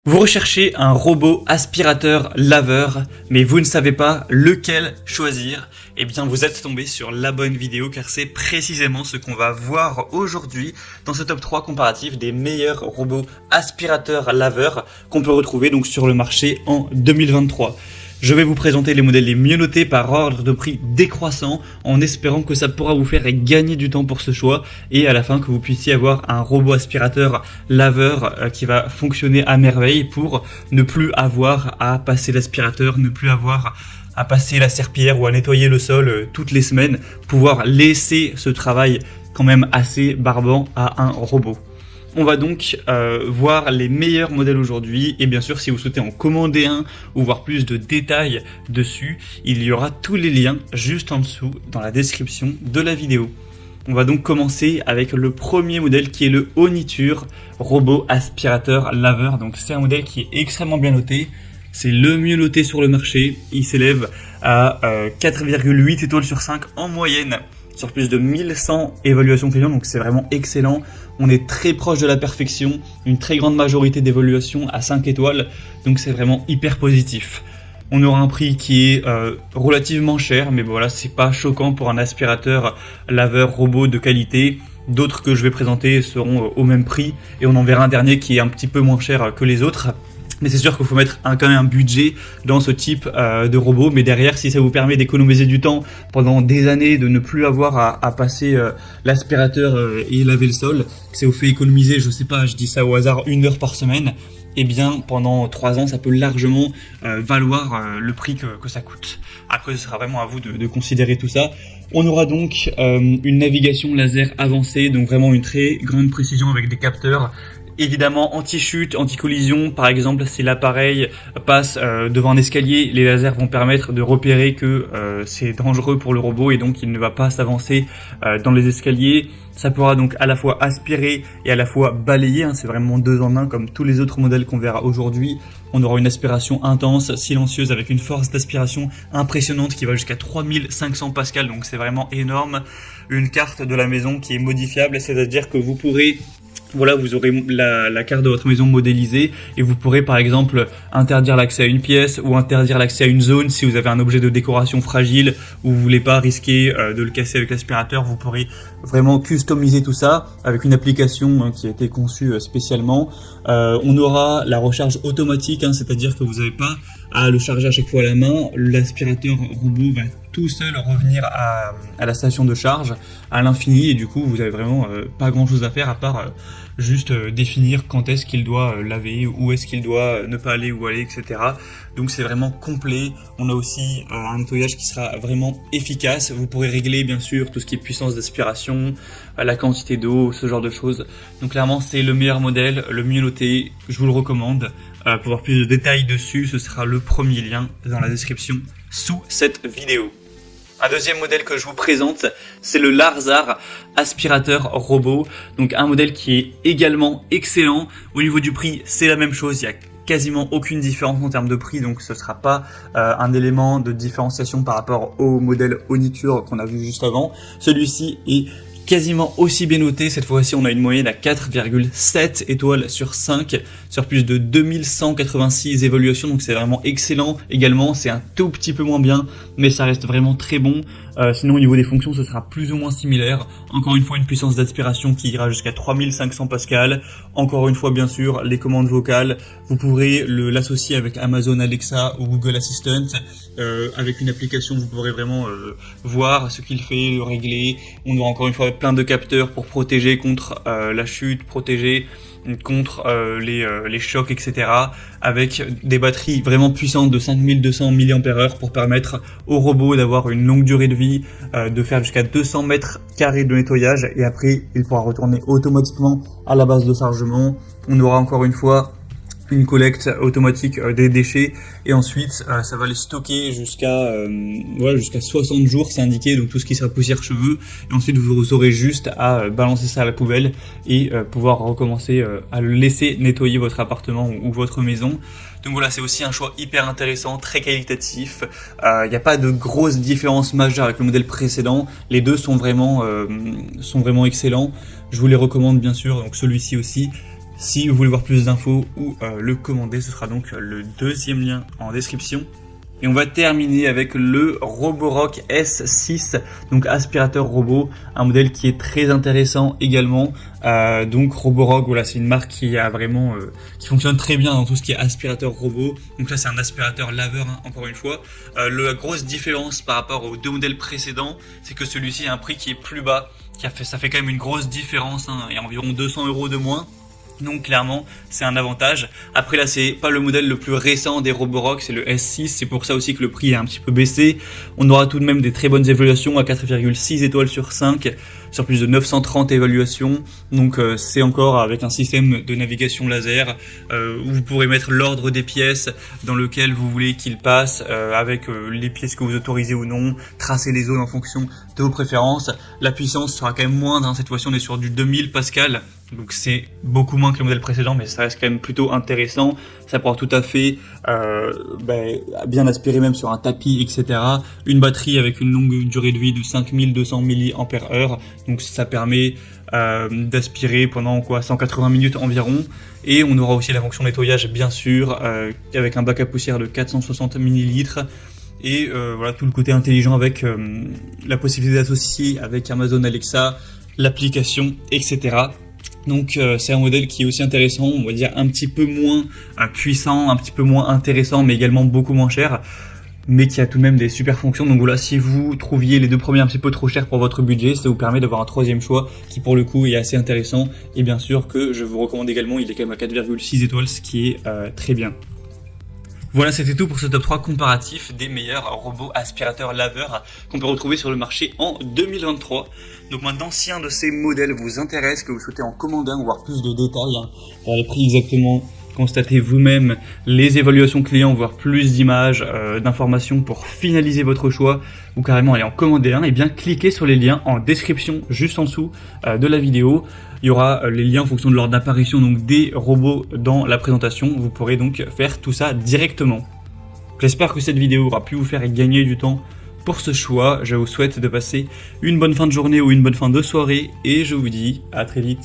Vous recherchez un robot aspirateur laveur, mais vous ne savez pas lequel choisir. Eh bien, vous êtes tombé sur la bonne vidéo car c'est précisément ce qu'on va voir aujourd'hui dans ce top 3 comparatif des meilleurs robots aspirateurs laveurs qu'on peut retrouver donc sur le marché en 2023. Je vais vous présenter les modèles les mieux notés par ordre de prix décroissant en espérant que ça pourra vous faire gagner du temps pour ce choix et à la fin que vous puissiez avoir un robot aspirateur laveur qui va fonctionner à merveille pour ne plus avoir à passer l'aspirateur, ne plus avoir à passer la serpillière ou à nettoyer le sol toutes les semaines, pouvoir laisser ce travail quand même assez barbant à un robot. On va donc voir les meilleurs modèles aujourd'hui et bien sûr si vous souhaitez en commander un ou voir plus de détails dessus, il y aura tous les liens juste en dessous dans la description de la vidéo. On va donc commencer avec le premier modèle qui est le Oniture robot aspirateur laveur. Donc c'est un modèle qui est extrêmement bien noté, c'est le mieux noté sur le marché, il s'élève à 4,8 étoiles sur 5 en moyenne sur plus de 1100 évaluations clients, donc c'est vraiment excellent. On est très proche de la perfection, une très grande majorité d'évaluations à 5 étoiles, donc c'est vraiment hyper positif. On aura un prix qui est relativement cher, mais voilà, c'est pas choquant pour un aspirateur laveur robot de qualité. D'autres que je vais présenter seront au même prix, et on en verra un dernier qui est un petit peu moins cher que les autres. Mais c'est sûr qu'il faut mettre quand même un budget dans ce type de robot. Mais derrière, si ça vous permet d'économiser du temps pendant des années, de ne plus avoir à passer l'aspirateur et laver le sol, que ça vous fait économiser, je sais pas, je dis ça au hasard, 1 heure par semaine, eh bien pendant 3 ans, ça peut largement valoir le prix que ça coûte. Après, ce sera vraiment à vous de considérer tout ça. On aura donc une navigation laser avancée, donc vraiment une très grande précision avec des capteurs. Évidemment anti-chute, anti-collision, par exemple si l'appareil passe devant un escalier, les lasers vont permettre de repérer que c'est dangereux pour le robot et donc il ne va pas s'avancer dans les escaliers. Ça pourra donc à la fois aspirer et à la fois balayer, c'est vraiment 2 en 1 comme tous les autres modèles qu'on verra aujourd'hui. On aura une aspiration intense, silencieuse avec une force d'aspiration impressionnante qui va jusqu'à 3500 pascal, donc c'est vraiment énorme. Une carte de la maison qui est modifiable, c'est-à-dire que vous pourrez... Voilà, vous aurez la carte de votre maison modélisée et vous pourrez par exemple interdire l'accès à une pièce ou interdire l'accès à une zone si vous avez un objet de décoration fragile ou vous voulez pas risquer de le casser avec l'aspirateur. Vous pourrez vraiment customiser tout ça avec une application qui a été conçue spécialement. On aura la recharge automatique, c'est-à-dire que vous n'avez pas à le charger à chaque fois à la main. L'aspirateur robot va tout seul revenir à la station de charge à l'infini et du coup vous avez vraiment pas grand chose à faire à part juste définir quand est-ce qu'il doit laver, où est-ce qu'il doit ne pas aller, où aller, etc. Donc c'est vraiment complet. On a aussi un nettoyage qui sera vraiment efficace. Vous pourrez régler bien sûr tout ce qui est puissance d'aspiration, la quantité d'eau, ce genre de choses. Donc clairement c'est le meilleur modèle, le mieux noté, je vous le recommande. Pour voir plus de détails dessus, ce sera le premier lien dans la description sous cette vidéo. Un deuxième modèle que je vous présente, c'est le Larzar aspirateur robot. Donc un modèle qui est également excellent. Au niveau du prix, c'est la même chose. Il y a quasiment aucune différence en termes de prix, donc ce sera pas un élément de différenciation par rapport au modèle Oniture qu'on a vu juste avant. Celui-ci est quasiment aussi bien noté, cette fois-ci on a une moyenne à 4,7 étoiles sur 5 sur plus de 2186 évaluations, donc c'est vraiment excellent. Également c'est un tout petit peu moins bien mais ça reste vraiment très bon. Sinon au niveau des fonctions ce sera plus ou moins similaire. Encore une fois une puissance d'aspiration qui ira jusqu'à 3500 pascal. Encore une fois bien sûr les commandes vocales, vous pourrez l'associer avec Amazon Alexa ou Google Assistant. Avec une application vous pourrez vraiment voir ce qu'il fait, le régler. On aura encore une fois plein de capteurs pour protéger contre la chute, protéger contre les chocs, etc. Avec des batteries vraiment puissantes de 5200 mAh pour permettre au robot d'avoir une longue durée de vie, de faire jusqu'à 200 mètres carrés de nettoyage et après il pourra retourner automatiquement à la base de chargement. On aura encore une fois une collecte automatique des déchets et ensuite ça va les stocker jusqu'à 60 jours, c'est indiqué, donc tout ce qui sera poussière, cheveux, et ensuite vous aurez juste à balancer ça à la poubelle et pouvoir recommencer à le laisser nettoyer votre appartement ou votre maison. Donc voilà, c'est aussi un choix hyper intéressant, très qualitatif. Il n'y a pas de grosse différence majeure avec le modèle précédent. Les deux sont vraiment excellents. Je vous les recommande bien sûr, donc celui-ci aussi. Si vous voulez voir plus d'infos ou le commander, ce sera donc le deuxième lien en description. Et on va terminer avec le Roborock S6, donc aspirateur robot, un modèle qui est très intéressant également. Donc Roborock, voilà, c'est une marque qui a vraiment, qui fonctionne très bien dans tout ce qui est aspirateur robot. Donc là, c'est un aspirateur laveur, hein, encore une fois. La grosse différence par rapport aux deux modèles précédents, c'est que celui-ci a un prix qui est plus bas, ça fait quand même une grosse différence, hein, et environ 200 € de moins. Donc clairement c'est un avantage. Après là c'est pas le modèle le plus récent des Roborock, c'est le S6, c'est pour ça aussi que le prix est un petit peu baissé. On aura tout de même des très bonnes évaluations à 4,6 étoiles sur 5 sur plus de 930 évaluations. Donc c'est encore avec un système de navigation laser où vous pourrez mettre l'ordre des pièces dans lequel vous voulez qu'il passe avec les pièces que vous autorisez ou non, tracer les zones en fonction de vos préférences. La puissance sera quand même moindre, hein. Cette fois-ci on est sur du 2000 Pascal. Donc c'est beaucoup moins que le modèle précédent, mais ça reste quand même plutôt intéressant. Ça pourra tout à fait bien aspirer même sur un tapis, etc. Une batterie avec une longue durée de vie de 5200 mAh. Donc ça permet d'aspirer pendant 180 minutes environ. Et on aura aussi la fonction nettoyage bien sûr, avec un bac à poussière de 460 ml. Et voilà tout le côté intelligent avec la possibilité d'associer avec Amazon Alexa, l'application, etc. Donc c'est un modèle qui est aussi intéressant, on va dire un petit peu moins puissant, un petit peu moins intéressant, mais également beaucoup moins cher, mais qui a tout de même des super fonctions. Donc voilà, si vous trouviez les deux premiers un petit peu trop chers pour votre budget, ça vous permet d'avoir un troisième choix qui pour le coup est assez intéressant. Et bien sûr que je vous recommande également, il est quand même à 4,6 étoiles, ce qui est très bien. Voilà, c'était tout pour ce top 3 comparatif des meilleurs robots aspirateurs laveurs qu'on peut retrouver sur le marché en 2023. Donc maintenant, si un de ces modèles vous intéresse, que vous souhaitez en commander un ou voir plus de détails, voir les prix exactement, constatez vous-même les évaluations clients, voir plus d'images, d'informations pour finaliser votre choix ou carrément aller en commander un, et bien cliquez sur les liens en description juste en dessous de la vidéo. Il y aura les liens en fonction de l'ordre d'apparition donc des robots dans la présentation. Vous pourrez donc faire tout ça directement. J'espère que cette vidéo aura pu vous faire gagner du temps pour ce choix. Je vous souhaite de passer une bonne fin de journée ou une bonne fin de soirée et je vous dis à très vite.